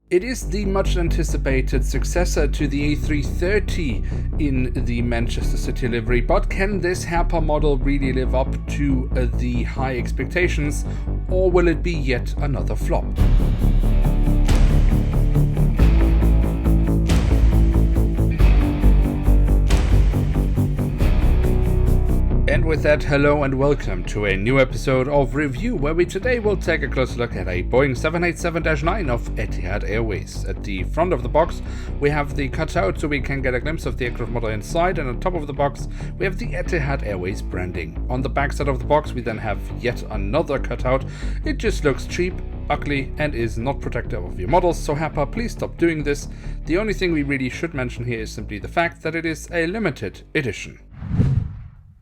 It is the much anticipated successor to the A330 in the Manchester City livery, but can this Herpa model really live up to the high expectations, or will it be yet another flop? And with that, hello and welcome to a new episode of Review, where we today will take a closer look at a Boeing 787-9 of Etihad Airways. At the front of the box, we have the cutout so we can get a glimpse of the aircraft model inside, and on top of the box, we have the Etihad Airways branding. On the back side of the box, we then have yet another cutout. It just looks cheap, ugly, and is not protective of your models, so Herpa, please stop doing this. The only thing we really should mention here is simply the fact that it is a limited edition.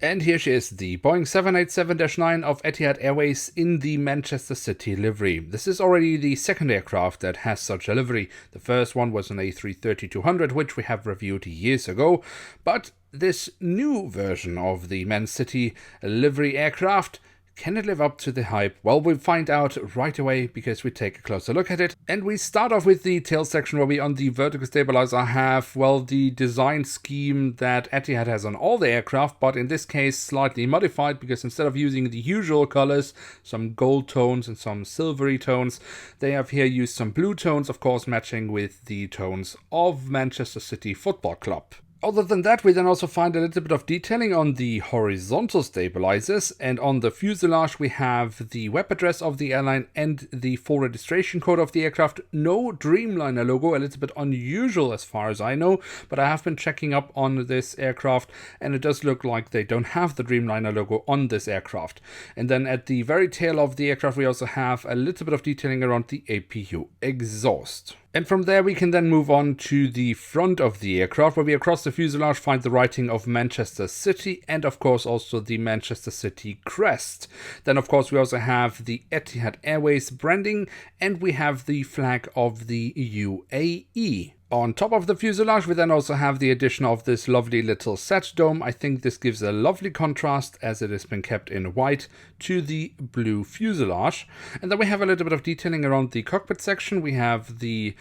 And here she is, the Boeing 787-9 of Etihad Airways in the Manchester City livery. This is already the second aircraft that has such a livery. The first one was an A330-200, which we have reviewed years ago. But this new version of the Man City livery aircraft, can it live up to the hype? Well, we'll find out right away because we take a closer look at it. And we start off with the tail section where we on the vertical stabilizer have, well, the design scheme that Etihad has on all the aircraft, but in this case slightly modified because instead of using the usual colors, some gold tones and some silvery tones, they have here used some blue tones, of course matching with the tones of Manchester City Football Club. Other than that, we then also find a little bit of detailing on the horizontal stabilizers, and on the fuselage we have the web address of the airline and the full registration code of the aircraft. No Dreamliner logo, a little bit unusual as far as I know, but I have been checking up on this aircraft and it does look like they don't have the Dreamliner logo on this aircraft. And then at the very tail of the aircraft we also have a little bit of detailing around the APU exhaust. And from there we can then move on to the front of the aircraft, where we across the fuselage find the writing of Manchester City and of course also the Manchester City crest. Then of course we also have the Etihad Airways branding and we have the flag of the UAE. On top of the fuselage, we then also have the addition of this lovely little sat dome. I think this gives a lovely contrast, as it has been kept in white, to the blue fuselage. And then we have a little bit of detailing around the cockpit section. We have the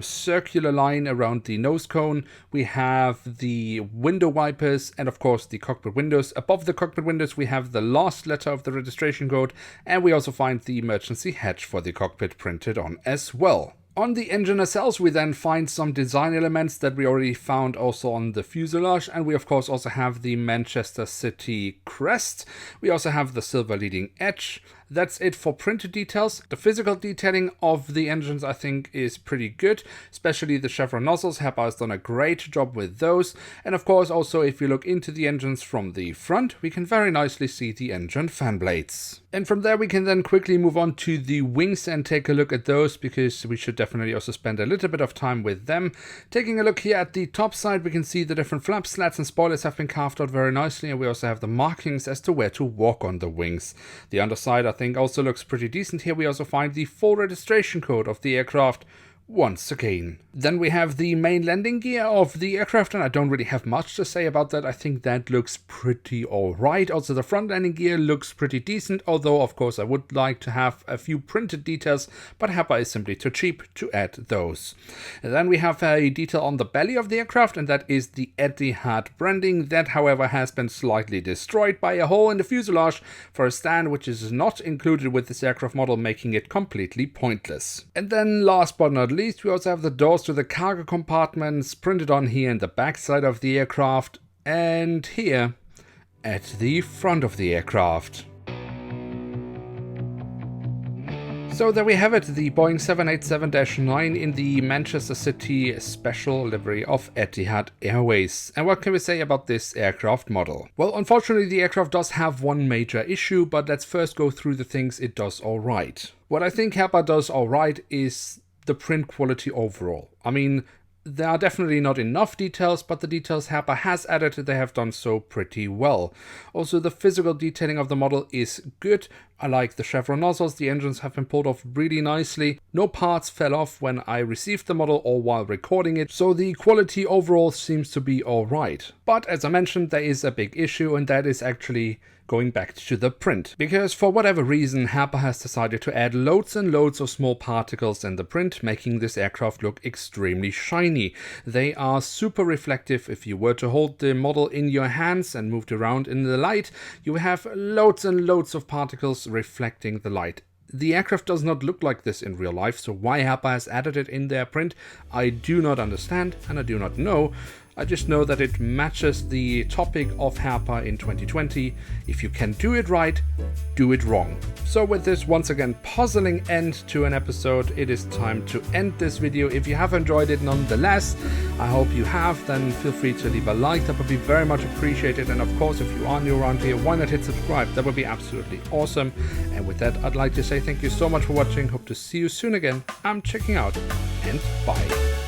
circular line around the nose cone. We have the window wipers and, of course, the cockpit windows. Above the cockpit windows, we have the last letter of the registration code. And we also find the emergency hatch for the cockpit printed on as well. On the engine nacelles, we then find some design elements that we already found also on the fuselage, and we of course also have the Manchester City crest. We also have the silver leading edge. That's it for printed details. The physical detailing of the engines I think is pretty good, especially the chevron nozzles. Herpa has done a great job with those. And of course also if you look into the engines from the front, we can very nicely see the engine fan blades. And from there we can then quickly move on to the wings and take a look at those, because we should definitely also spend a little bit of time with them. Taking a look here at the top side, we can see the different flaps, slats and spoilers have been carved out very nicely, and we also have the markings as to where to walk on the wings. The underside I think also looks pretty decent. Here we also find the full registration code of the aircraft once again. Then we have the main landing gear of the aircraft, and I don't really have much to say about that. I think that looks pretty alright. Also the front landing gear looks pretty decent, although of course I would like to have a few printed details, but Herpa is simply too cheap to add those. And then we have a detail on the belly of the aircraft, and that is the Etihad branding. That however has been slightly destroyed by a hole in the fuselage for a stand which is not included with this aircraft model, making it completely pointless. And then last but not least, we also have the doors to the cargo compartments printed on here in the back side of the aircraft and here at the front of the aircraft. So there we have it, the Boeing 787-9 in the Manchester City special livery of Etihad Airways. And what can we say about this aircraft model? Well, unfortunately the aircraft does have one major issue, but let's first go through the things it does alright. What I think Herpa does alright is the print quality overall. I mean, there are definitely not enough details, but the details Herpa has added, they have done so pretty well. Also, the physical detailing of the model is good. I like the chevron nozzles, the engines have been pulled off really nicely. No parts fell off when I received the model or while recording it, so the quality overall seems to be alright. But as I mentioned, there is a big issue, and that is actually going back to the print. Because for whatever reason, Herpa has decided to add loads and loads of small particles in the print, making this aircraft look extremely shiny. They are super reflective. If you were to hold the model in your hands and moved around in the light, you have loads and loads of particles reflecting the light. The aircraft does not look like this in real life, so why Herpa has added it in their print, I do not understand and I do not know. I just know that it matches the topic of Herpa in 2020. If you can do it right, do it wrong. So with this once again puzzling end to an episode, it is time to end this video. If you have enjoyed it nonetheless, I hope you have, then feel free to leave a like. That would be very much appreciated. And of course, if you are new around here, why not hit subscribe? That would be absolutely awesome. And with that, I'd like to say thank you so much for watching. Hope to see you soon again. I'm checking out and bye.